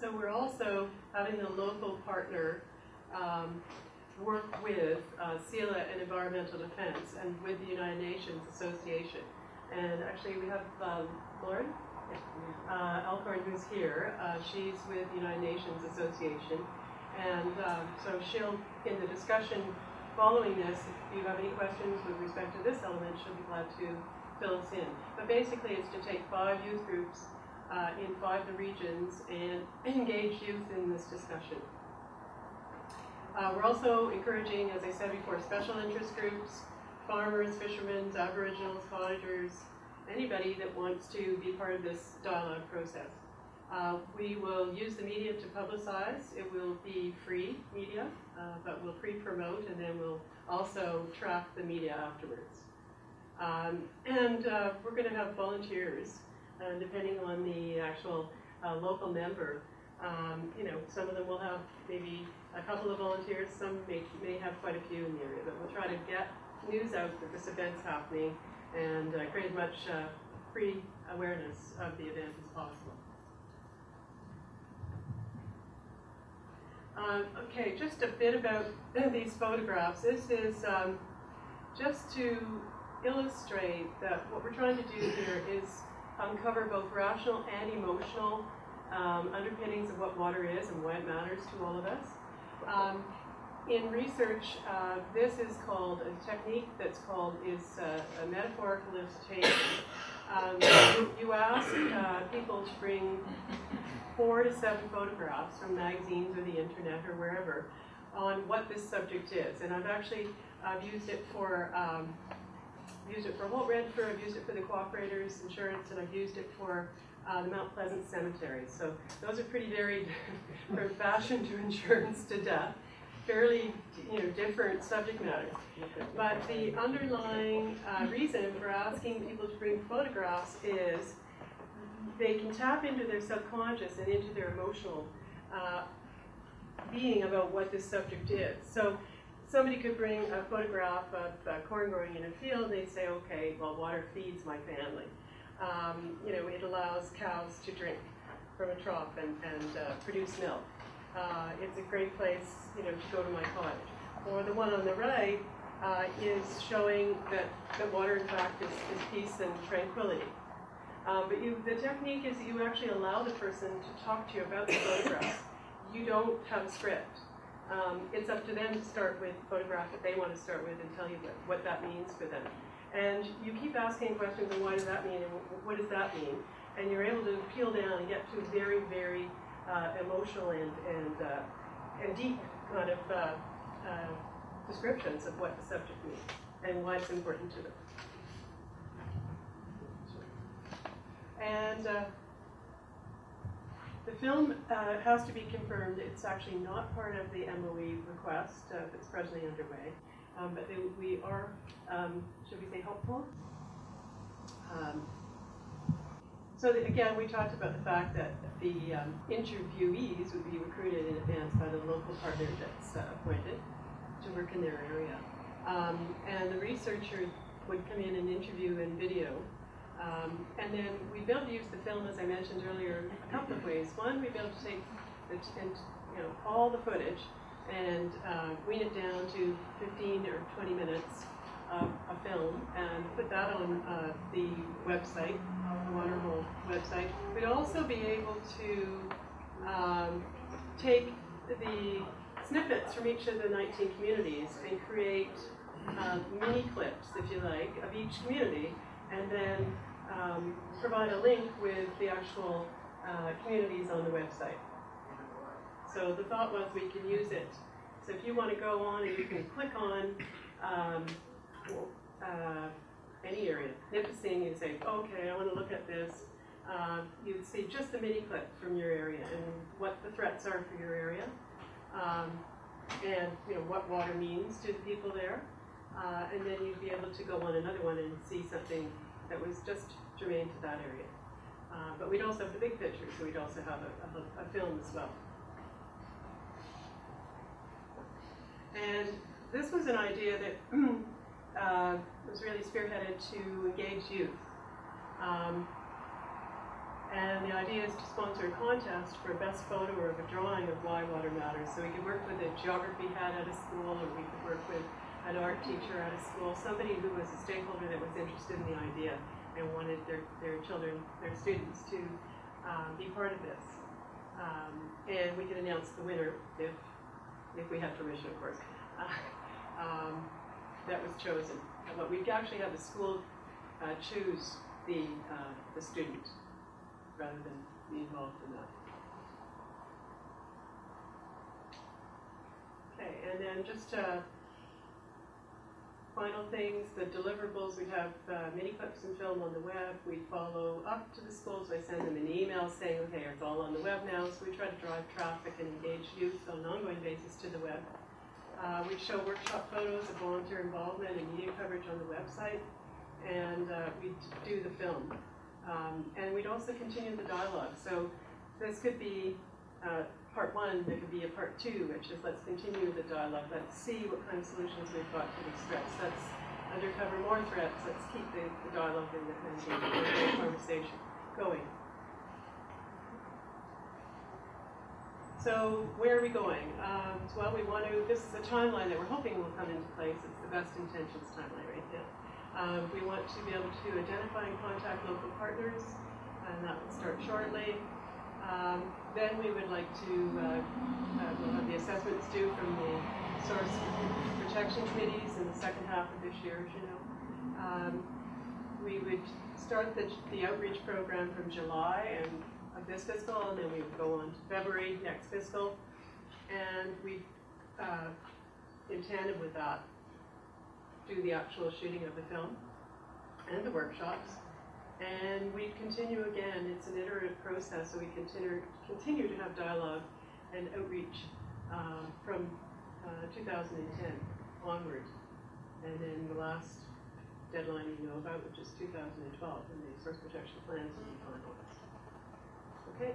So we're also having a local partner work with CELA and Environmental Defense and with the United Nations Association. And actually we have Lauren Alcorn, who's here. She's with the United Nations Association. And so she'll, in the discussion following this, if you have any questions with respect to this element, she'll be glad to fill us in. But basically it's to take 5 youth groups in 5 of the regions and engage youth in this discussion. We're also encouraging, as I said before, special interest groups, farmers, fishermen, Aboriginals, cottagers, anybody that wants to be part of this dialogue process. We will use the media to publicize. It will be free media, but we'll pre-promote, and then we'll also track the media afterwards. We're going to have volunteers, depending on the actual local member. You know, some of them will have maybe a couple of volunteers, some may have quite a few in the area, but we'll try to get news out that this event's happening and create as much free awareness of the event as possible. Okay, just a bit about these photographs. This is just to illustrate that what we're trying to do here is uncover both rational and emotional underpinnings of what water is and why it matters to all of us. In research, this is called a technique that's called a metaphorical elicitation. You ask people to bring 4 to 7 photographs from magazines or the internet or wherever on what this subject is. And I've used it for Holt Renfrew, I've used it for the Cooperators Insurance, and I've used it for the Mount Pleasant Cemetery. So those are pretty varied from fashion to insurance to death. Fairly, different subject matter. But the underlying reason for asking people to bring photographs is they can tap into their subconscious and into their emotional being about what this subject is. So somebody could bring a photograph of corn growing in a field, and they'd say, okay, well, water feeds my family. It allows cows to drink from a trough and produce milk. It's a great place, to go to my cottage. Or the one on the right is showing that water, in fact, is peace and tranquility. But the technique is that you actually allow the person to talk to you about the photograph. You don't have a script. It's up to them to start with the photograph that they want to start with and tell you what that means for them. And you keep asking questions, and why does that mean, and what does that mean? And you're able to peel down and get to very, very emotional and deep kind of descriptions of what the subject means and why it's important to them. And the film has to be confirmed. It's actually not part of the MOE request that's presently underway. But we are, should we say, hopeful? So again, we talked about the fact that the interviewees would be recruited in advance by the local partner that's appointed to work in their area. And the researcher would come in and interview in video. And then we'd be able to use the film, as I mentioned earlier, a couple of ways. One, we'd be able to take all the footage and wean it down to 15 or 20 minutes of a film and put that on the website, the Waterhole website. We'd also be able to take the snippets from each of the 19 communities and create mini clips, if you like, of each community, and then provide a link with the actual communities on the website. So the thought was we can use it. So if you want to go on and you can click on any area, Nipissing, you say, okay, I want to look at this. You'd see just the mini clip from your area and what the threats are for your area, and what water means to the people there. And then you'd be able to go on another one and see something that was just germane to that area. But we'd also have the big picture, so we'd also have a film as well. And this was an idea that was really spearheaded to engage youth. And And the idea is to sponsor a contest for a best photo or of a drawing of why water matters. So we could work with a geography head at a school, or we could work with an art teacher at a school, somebody who was a stakeholder that was interested in the idea and wanted their children, their students to be part of this. And we could announce the winner if we had permission, of course, that was chosen. But we'd actually have the school choose the student rather than be involved in that. Okay, and then just final things, the deliverables, we have mini clips and film on the web. We follow up to the schools. I send them an email saying, okay, it's all on the web now. So we try to drive traffic and engage youth on an ongoing basis to the web. We show workshop photos of volunteer involvement and media coverage on the website. And we do the film. And we'd also continue the dialogue. So this could be part one, there could be a part two, which is let's continue the dialogue. Let's see what kind of solutions we've got to these threats. Let's undercover more threats. Let's keep the dialogue and the conversation going. So where are we going? Well, this is a timeline that we're hoping will come into place. It's the best intentions timeline right now. We want to be able to identify and contact local partners, and that will start shortly. Then we would like to, we'll have the assessments due from the source protection committees in the second half of this year, as you know. We would start the outreach program from July of this fiscal, and then we would go on to February next fiscal. And we, in tandem with that, do the actual shooting of the film and the workshops. And we continue again, it's an iterative process, so we continue to have dialogue and outreach from 2010 onward. And then the last deadline you know about, which is 2012, when the source protection plans will be finalized. Okay.